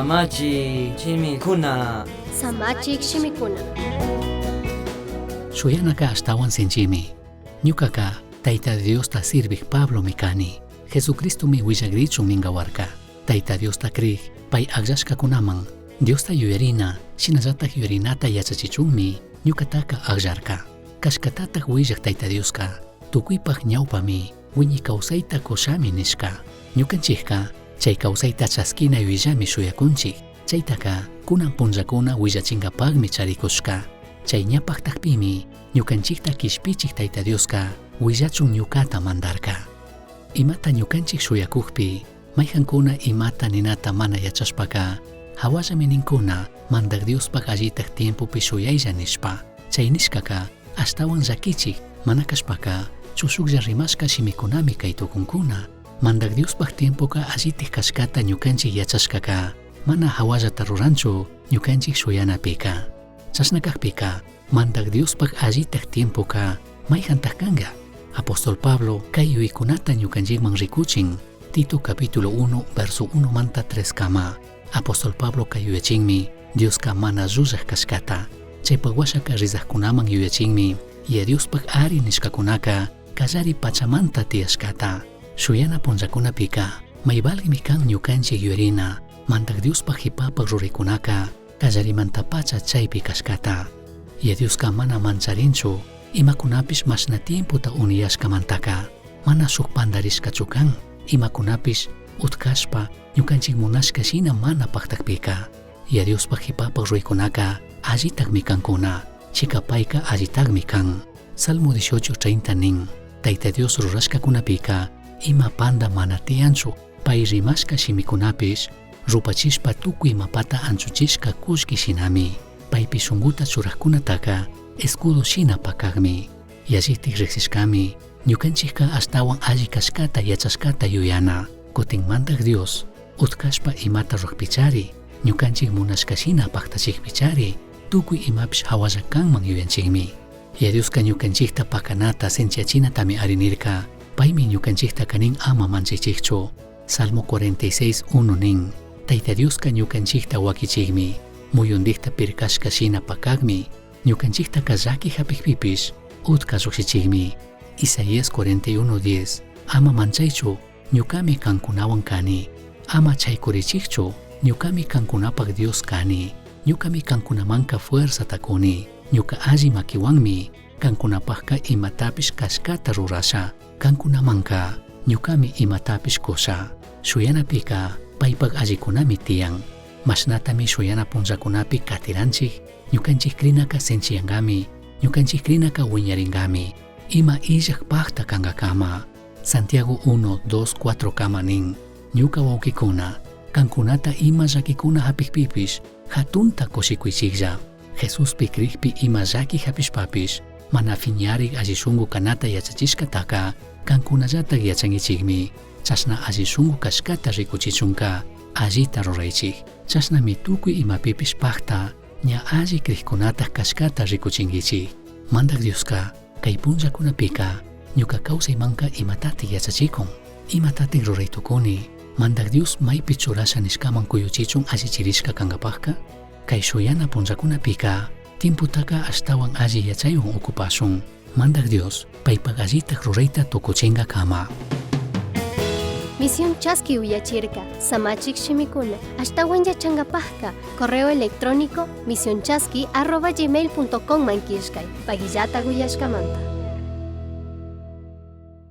Samachi chimikuna. Samachik shimikuna. Shuyanaka astawan senchimi. Ñukaka Tayta Dios ta sirvik Pablo mikani. Jesucristo mi willagrichun ningawarka. Tayta Dios ta krig pay agllashkakunaman. Dios ta yuyarina shinallatak yuyarinata yachachichunmi ñukataka agllarka. Kashkatatak willag Tayta Dioska tukuypaq ñawpami wiñi kawsayta kushami nishka. Ñukanchikka chay kawsayta chaskina yuyllami shuyakunchik. Chaytaka kunan punllakuna willachinkapaqmi charikushka. Chay ñapaqtaqpimi ñukanchikta kishpichik Tayta Dioska willachun ñukata mandarka. Imata ñukanchik shuyakuqpi mayjankuna imata ninata mana yachashpaka hawallami ninkuna mandak Diospaq allitaq tiempopi shuyaylla nishpa. Chay nishkaka ashtawan llakichik mana kashpaka chushuklla rimashka shimikunami kay tukunkuna. Mandak Diospaq tiempoka allitik kashkata ñukanchik yachashkaka mana hawallata ruranchu ñukanchik shuyanapika. Chashnakaqpika mandak Diospaq allitaq tiempoka mayjantaq kanga. Apóstol Pablo kay yuykunata ñukanchikman rikuchin Tito capítulo 1 verso 1 manta 3 kama. Apóstol Pablo kay yuyachinmi Dioska mana llullaq kashkata. Chaypaq washaka rizaqkunaman yuyachinmi ya Diospaq ari nishkakunaka kallari pachamanta tiyashkata. Shuyana punllakunapika maybalgmi kan ñukanchik yuyarina mandak Diospaq hipapaq ruraykunaka kallarimanta pacha chaypi kashkata. Ya Dioska mana mancharinchu imakunapish mashna tiemputa uniyashkamantaka mana shuk pandarishkachu kan imakunapish utkashpa ñukanchik munashka shina mana paqtaqpika. Ya Diospaq hipapaq ruraykunaka allitaqmi kankuna chikapayka allitaqmi kan. Salmo 18:30 nin Tayta Dios rurashkakunapika ima panda mana tiyanchu pay rimashka shimikunapish rupachishpa tukuy imapata anchuchishka kushki shinami. Paypi shunguta churaqkunataka escudo shina pakaqmi. Yallitik riqsishkami ñukanchikka astawan alli kashkata yachashkata yuyana. Kutin mandak Dios utkashpa imata ruqpichari ñukanchik munashka shina paqtachikpichari tukuy imapish hawalla kanman yuyanchikmi. Ya Dioska ñukanchikta pakanata senchachinatami arinirka paymi ñukanchikta kanin ama manchaychikchu. Salmo 46:1 nin Tayta Dioska ñukanchikta wakichikmi muyundikta pirkashka shina pakaqmi ñukanchikta kallaki hapikpipish utka lluqsichikmi. Isaías 41:10 ama manchaychu ñukami kankunawan kani ama chaykurichikchu ñukami kankunapaq Dios kani ñukami kankunamanka fuerzata kuni ñuka alli makiwanmi kankunapaqqa imatapish kashkata rurasha kankunamanka ñukami imatapish kusha. Shuyanapika paypaq allikunami tiyan mashnatami shuyana punllakunapi katiranchik ñukanchik krinaka senchiyangami ñukanchik krinaka wiñaringami ima illaq paqta kankakama. Santiago 1:2-4 kama nin ñuka wawkikuna kankunata ima llakikuna hapikpipish hatunta kushikuychiklla. Jesuspi krikpi ima llaki hapishpapish mana fiñarik alli shunqu kanata yachachishkataka kankunallatak yachankichikmi. Chashna alli shunqu kashkata rikuchichunka allita ruraychik. Chashnami tukuy imapipish paqta ña alli krikkunata kashkata rikuchinkichik. Mandak Dioska kay punllakunapika ñuka kawsaymanka imatatik yachachikun imatatik ruraytukuni. Mandak Dios maypi churasha nishkaman kuyuchichun allichirishka kankapaqqa. Kay shuyana punllakunapika tiemputaka ashtawan alli yachaywan ukupashun. Mandak Dios paypaq allitaq rurayta tukuchinka kama. Misión Chasqui uyachirka Samachik shimikuna ashtawan yachankapaqqa correo electrónico misionchasqui@gmail.com mankishkay pagillata uyashkamanta.